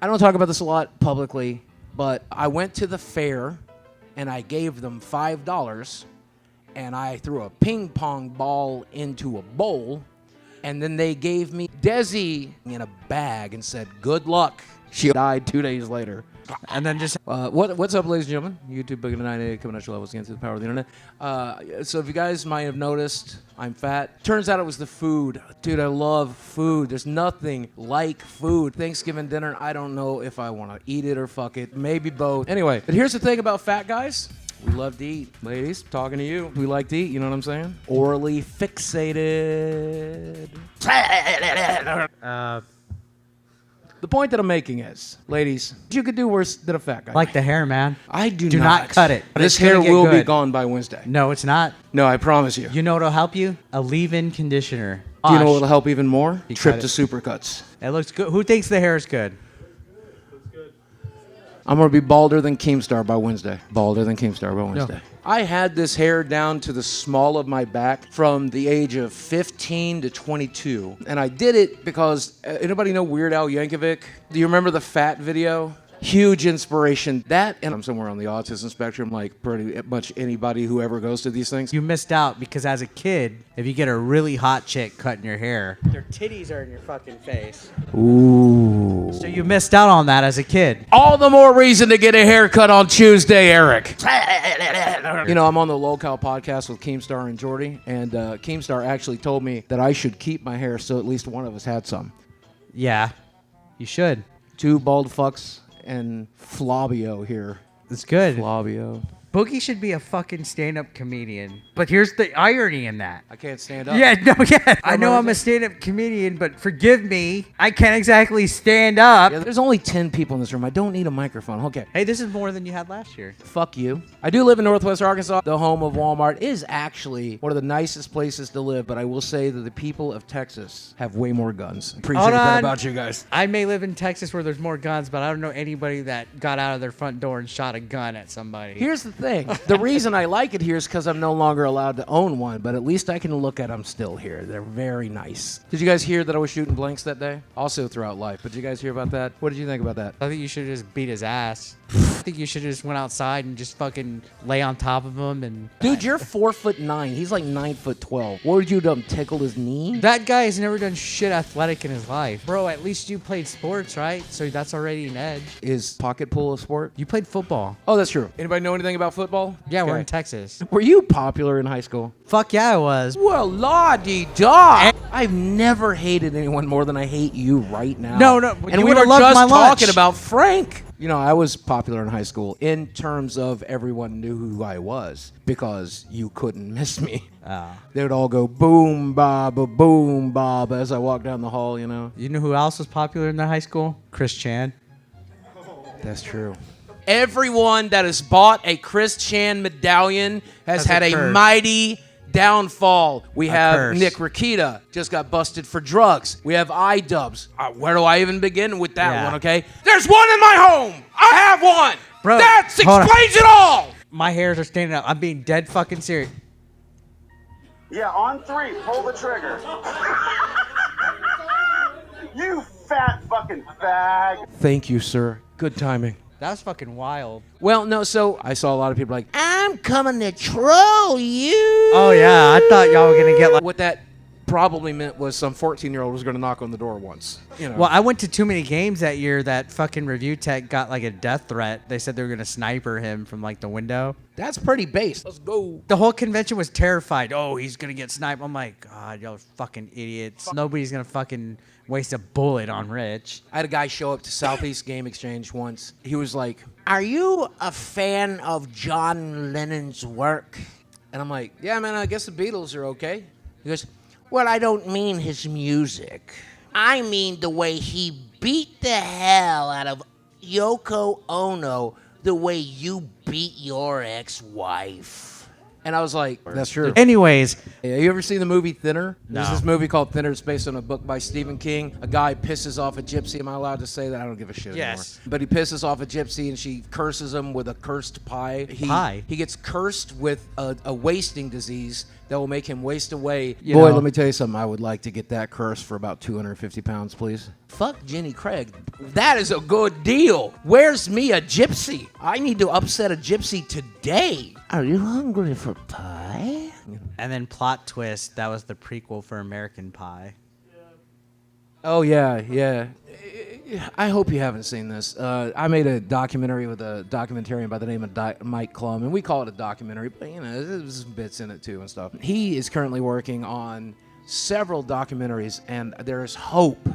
I don't talk about this a lot publicly, but I went to the fair and I gave them $5 and I threw a ping pong ball into a bowl, and then they gave me Desi in a bag and said, good luck. She died 2 days later. And then just... what's up, ladies and gentlemen? YouTube BOOGIE2988 coming at your levels against the power of the internet. So if you guys might have noticed, I'm fat. Turns out it was the food. Dude, I love food. There's nothing like food. Thanksgiving dinner, I don't know if I want to eat it or fuck it. Maybe both. Anyway, but here's the thing about fat guys. We love to eat. Ladies, talking to you. We like to eat, you know what I'm saying? Orally fixated. The point that I'm making is, ladies, you could do worse than a fat guy. Like the hair, man. I do not cut it. This hair will be gone by Wednesday. No, it's not. No, I promise you. You know what'll help you? A leave-in conditioner. Do you know what'll help even more? You Trip cut to it. Supercuts. It looks good. Who thinks the hair is good? I'm going to be balder than Keemstar by Wednesday. Balder than Keemstar by Wednesday. No. I had this hair down to the small of my back from the age of 15 to 22. And I did it because, anybody know Weird Al Yankovic? Do you remember the Fat video? Huge inspiration. That, and I'm somewhere on the autism spectrum, like pretty much anybody who ever goes to these things. You missed out because as a kid, if you get a really hot chick cutting your hair, their titties are in your fucking face. Ooh. So you missed out on that as a kid. All the more reason to get a haircut on Tuesday, Eric. You know, I'm on the Lolcow podcast with Keemstar and Jordy, and Keemstar actually told me that I should keep my hair so at least one of us had some. Yeah, you should. 2 bald fucks and Flavio here. It's good. Flavio. Boogie should be a fucking stand-up comedian. But here's the irony in that. I can't stand up. Yeah, no, yeah. I know I'm a stand-up comedian, but forgive me, I can't exactly stand up. Yeah, there's only 10 people in this room. I don't need a microphone. Okay. Hey, this is more than you had last year. Fuck you. I do live in Northwest Arkansas. The home of Walmart. It is actually one of the nicest places to live, but I will say that the people of Texas have way more guns. Appreciate that about you guys. I may live in Texas where there's more guns, but I don't know anybody that got out of their front door and shot a gun at somebody. Here's the thing. The reason I like it here is because I'm no longer allowed to own one, but at least I can look at them still here. They're very nice. Did you guys hear that I was shooting blanks that day? Also throughout life. But did you guys hear about that? What did you think about that? I think you should have just beat his ass. I think you should have just went outside and just fucking lay on top of him and... Dude, you're 4'9". He's like 9'12". What would you do? Tickle his knee? That guy has never done shit athletic in his life. Bro, at least you played sports, right? So that's already an edge. Is pocket pool a sport? You played football. Oh, that's true. Anybody know anything about football? Yeah, Okay. we're in Texas. Were you popular in high school? Fuck yeah, I was. Well, la-di-da. I've never hated anyone more than I hate you right now. No, And we were just talking about Frank. You know, I was popular in high school in terms of everyone knew who I was because you couldn't miss me. Oh. They would all go boom, bob as I walked down the hall, you know. You know who else was popular in that high school? Chris Chan. That's true. Everyone that has bought a Chris Chan medallion has had a mighty downfall. We have Nick Rakita, just got busted for drugs. We have iDubbbz. Where do I even begin with that one, okay? There's one in my home! I have one! Bro, that explains it all! My hairs are standing up. I'm being dead fucking serious. Yeah, on 3, pull the trigger. You fat fucking fag. Thank you, sir. Good timing. That was fucking wild. Well, no, so I saw a lot of people like, I'm coming to troll you. Oh, yeah, I thought y'all were going to get like... What that probably meant was some 14-year-old was going to knock on the door once. You know. Well, I went to too many games that year that fucking review tech got like a death threat. They said they were going to sniper him from like the window. That's pretty base. Let's go. The whole convention was terrified. Oh, he's going to get sniped. I'm like, God, y'all fucking idiots. Nobody's going to fucking waste a bullet on Rich. I had a guy show up to Southeast Game Exchange once. He was like, are you a fan of John Lennon's work? And I'm like, yeah, man, I guess the Beatles are okay. He goes, well, I don't mean his music. I mean the way he beat the hell out of Yoko Ono the way you beat your ex-wife. And I was like, that's true. Anyways. Yeah, you ever seen the movie Thinner? No. There's this movie called Thinner. It's based on a book by Stephen King. A guy pisses off a gypsy. Am I allowed to say that? I don't give a shit anymore. But he pisses off a gypsy and she curses him with a cursed pie. He gets cursed with a wasting disease that will make him waste away. Boy, let me tell you something. I would like to get that curse for about 250 pounds, please. Fuck Jenny Craig. That is a good deal. Where's me a gypsy? I need to upset a gypsy today. Are you hungry for pie? And then plot twist, that was the prequel for American Pie. Oh, yeah. I hope you haven't seen this. I made a documentary with a documentarian by the name of Mike Klum, and we call it a documentary, but, you know, there's bits in it, too, and stuff. He is currently working on several documentaries, and there's hope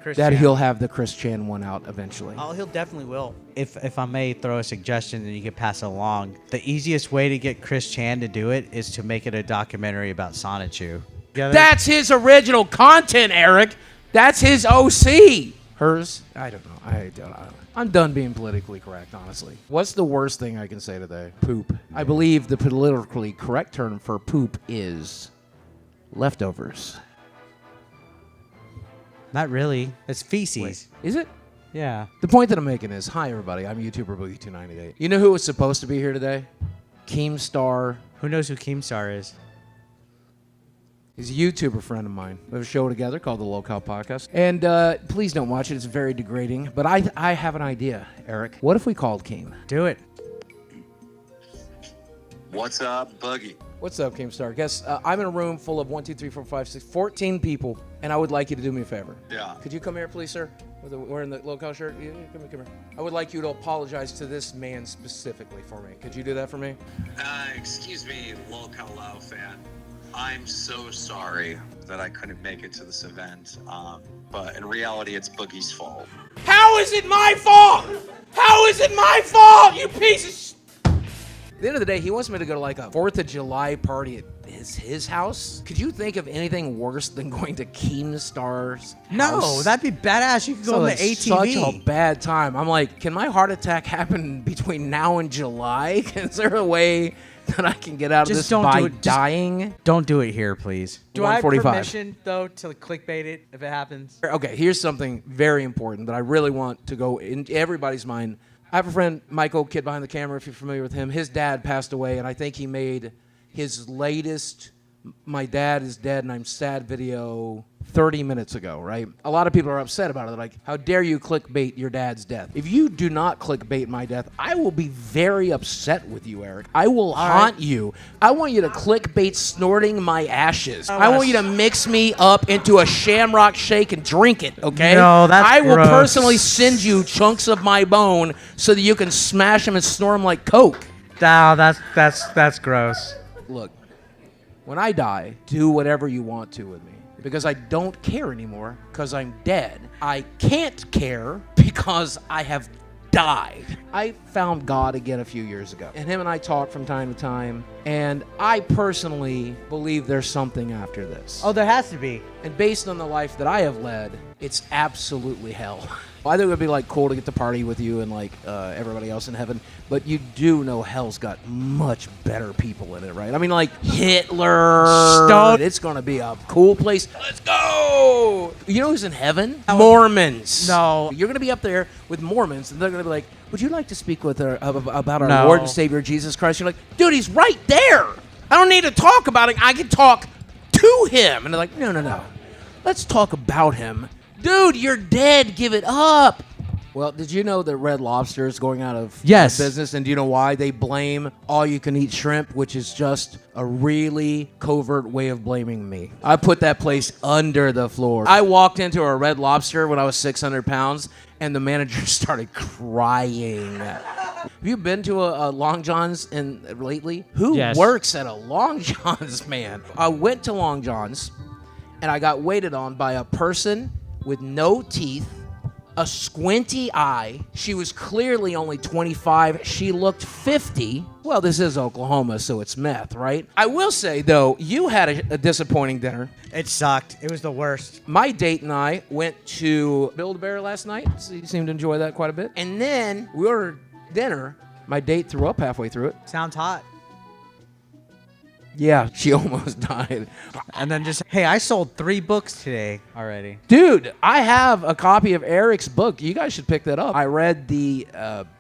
that he'll have the Chris Chan one out eventually. Oh, he'll definitely will. If I may throw a suggestion and you can pass it along, the easiest way to get Chris Chan to do it is to make it a documentary about Sonichu. That's his original content, Eric. That's his OC. Hers? I don't know. I'm done being politically correct, honestly. What's the worst thing I can say today? Poop. I believe the politically correct term for poop is leftovers. Not really. It's feces. Wait, is it? Yeah. The point that I'm making is, hi everybody, I'm YouTuber BOOGIE2988. You know who was supposed to be here today? Keemstar. Who knows who Keemstar is? He's a YouTuber friend of mine. We have a show together called the Lolcow Podcast. And please don't watch it. It's very degrading. But I have an idea, Eric. What if we called Keem? Do it. What's up, Boogie? What's up, Keemstar? Guess I'm in a room full of 14 people, and I would like you to do me a favor. Yeah. Could you come here, please, sir? Wearing the Lolcow shirt? Yeah, come here. I would like you to apologize to this man specifically for me. Could you do that for me? Excuse me, Lolcow fan. I'm so sorry that I couldn't make it to this event, but in reality, it's Boogie's fault. How is it my fault? How is it my fault, you piece of shit? At the end of the day, he wants me to go to like a 4th of July party at his house. Could you think of anything worse than going to Keemstar's No, house? that'd be badass. You could go on the Such ATV. a bad time. I'm like, can my heart attack happen between now and July? Is there a way that I can get out of this by dying? Don't do it here, please. Do I have 145. permission, though, to clickbait it if it happens? Okay, here's something very important that I really want to go in everybody's mind. I have a friend, Michael, kid behind the camera, if you're familiar with him. His dad passed away, and I think he made his latest "My Dad is Dead and I'm Sad" video 30 minutes ago, right? A lot of people are upset about it. They're like, how dare you clickbait your dad's death? If you do not clickbait my death, I will be very upset with you, Eric. I will haunt you. I want you to clickbait snorting my ashes. I want you to mix me up into a shamrock shake and drink it, okay? No, that's I will gross. personally send you chunks of my bone so that you can smash them and snort them like Coke. No, that's gross. Look, when I die, do whatever you want to with me. Because I don't care anymore, because I'm dead. I can't care because I have died. I found God again a few years ago, and him and I talk from time to time, and I personally believe there's something after this. Oh, there has to be. And based on the life that I have led, it's absolutely hell. I think it would be like cool to get to party with you and like everybody else in heaven, but you do know hell's got much better people in it, right? I mean, like Hitler. Stop. It's gonna be a cool place. Let's go. You know who's in heaven? Mormons. No. You're gonna be up there with Mormons, and they're gonna be like, "Would you like to speak with about our No. Lord and Savior Jesus Christ?" You're like, "Dude, he's right there. I don't need to talk about it. I can talk to him." And they're like, "No. Let's talk about him." Dude, you're dead. Give it up. Well, did you know that Red Lobster is going out of business? And do you know why? They blame all-you-can-eat shrimp, which is just a really covert way of blaming me. I put that place under the floor. I walked into a Red Lobster when I was 600 pounds, and the manager started crying. Have you been to a Long John's lately? Who works at a Long John's, man? I went to Long John's, and I got waited on by a person with no teeth, a squinty eye. She was clearly only 25. She looked 50. Well, this is Oklahoma, so it's meth, right? I will say, though, you had a disappointing dinner. It sucked. It was the worst. My date and I went to Build-A-Bear last night. So you seemed to enjoy that quite a bit. And then we ordered dinner. My date threw up halfway through it. Sounds hot. Yeah, she almost died. And then just, hey, I sold 3 books today already. Dude, I have a copy of Eric's book. You guys should pick that up. I read the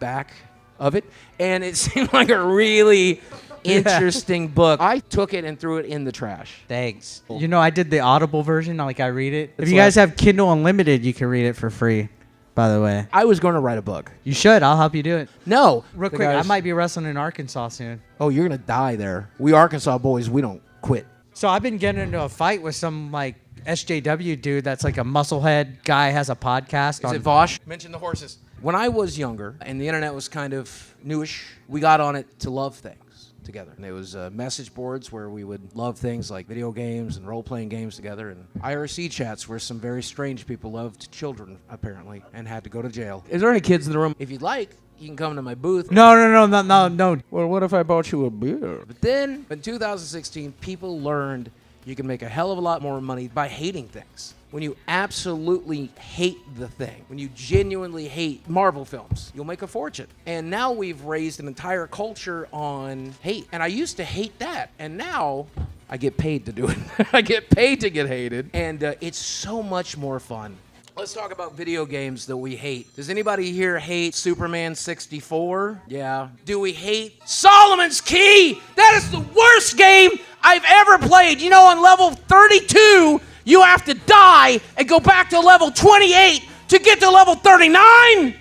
back of it, and it seemed like a really interesting book. I took it and threw it in the trash. Thanks. You know, I did the Audible version. Like, I read it. If It's you guys have Kindle Unlimited, you can read it for free, by the way. I was going to write a book. You should. I'll help you do it. No. Real The quick, I guys- might be wrestling in Arkansas soon. Oh, you're going to die there. We Arkansas boys, we don't quit. So I've been getting into a fight with some, like, SJW dude that's like a musclehead guy, has a podcast. Is it Vosh? Mention the horses. When I was younger and the internet was kind of newish, we got on it to love things together. And there was message boards where we would love things like video games and role-playing games together, and IRC chats where some very strange people loved children, apparently, and had to go to jail. Is there any kids in the room? If you'd like, you can come to my booth. No. Well, what if I bought you a beer? But then, in 2016, people learned you can make a hell of a lot more money by hating things. When you absolutely hate the thing, when you genuinely hate Marvel films, you'll make a fortune. And now we've raised an entire culture on hate. And I used to hate that. And now I get paid to do it. I get paid to get hated. And it's so much more fun. Let's talk about video games that we hate. Does anybody here hate Superman 64? Yeah. Do we hate Solomon's Key? That is the worst game I've ever played. You know, on level 32, you have to die and go back to level 28 to get to level 39?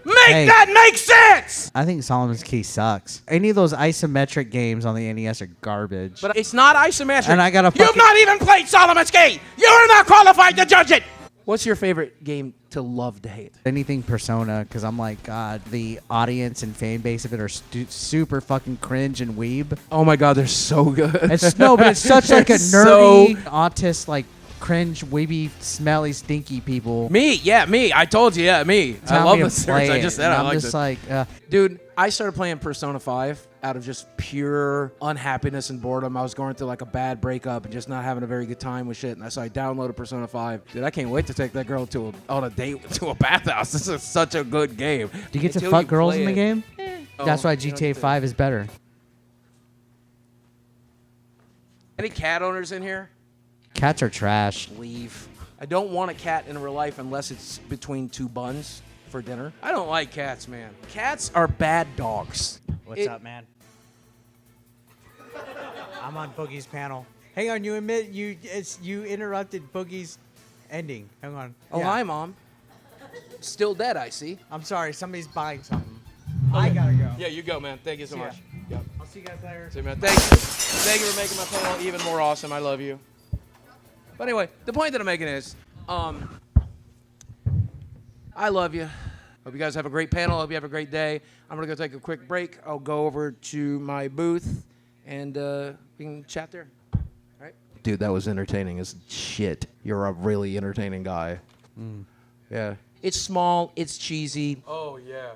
That makes sense! I think Solomon's Key sucks. Any of those isometric games on the NES are garbage. But it's not isometric. And I gotta You've fucking- not even played Solomon's Key! You're not qualified to judge it! What's your favorite game to love to hate? Anything Persona, because I'm like, God, the audience and fan base of it are super fucking cringe and weeb. Oh my god, they're so good. But it's such like a It's nerdy, autist, like cringe, weeby, smelly, stinky people. Me. I told you, me. I Tell love me the to series. play I it, just said and I I'm liked just it. like, Dude, I started playing Persona 5 out of just pure unhappiness and boredom. I was going through like a bad breakup and just not having a very good time with shit. And so I downloaded Persona 5. Dude, I can't wait to take that girl on a date to a bathhouse. This is such a good game. do you get to Until fuck you girls play in the it. game? That's Oh, why you don't GTA get to- 5 is better. Any cat owners in here? Cats are trash. Leave. I don't want a cat in real life unless it's between two buns for dinner. I don't like cats, man. Cats are bad dogs. What's up, man? I'm on Boogie's panel. Hang on, you interrupted Boogie's ending. Hang on. Oh, Yeah. hi, Mom. Still dead, I see. I'm sorry, somebody's buying something. I gotta go. Yeah, you go, man. Thank you so See ya. much. Yep. I'll see you guys later. See you, man. Thank you. Thank you for making my panel even more awesome. I love you. But anyway, the point that I'm making is, I love you. Hope you guys have a great panel. Hope you have a great day. I'm going to go take a quick break. I'll go over to my booth, and we can chat there. All right? Dude, that was entertaining as shit. You're a really entertaining guy. Yeah. It's small. It's cheesy. Oh, yeah.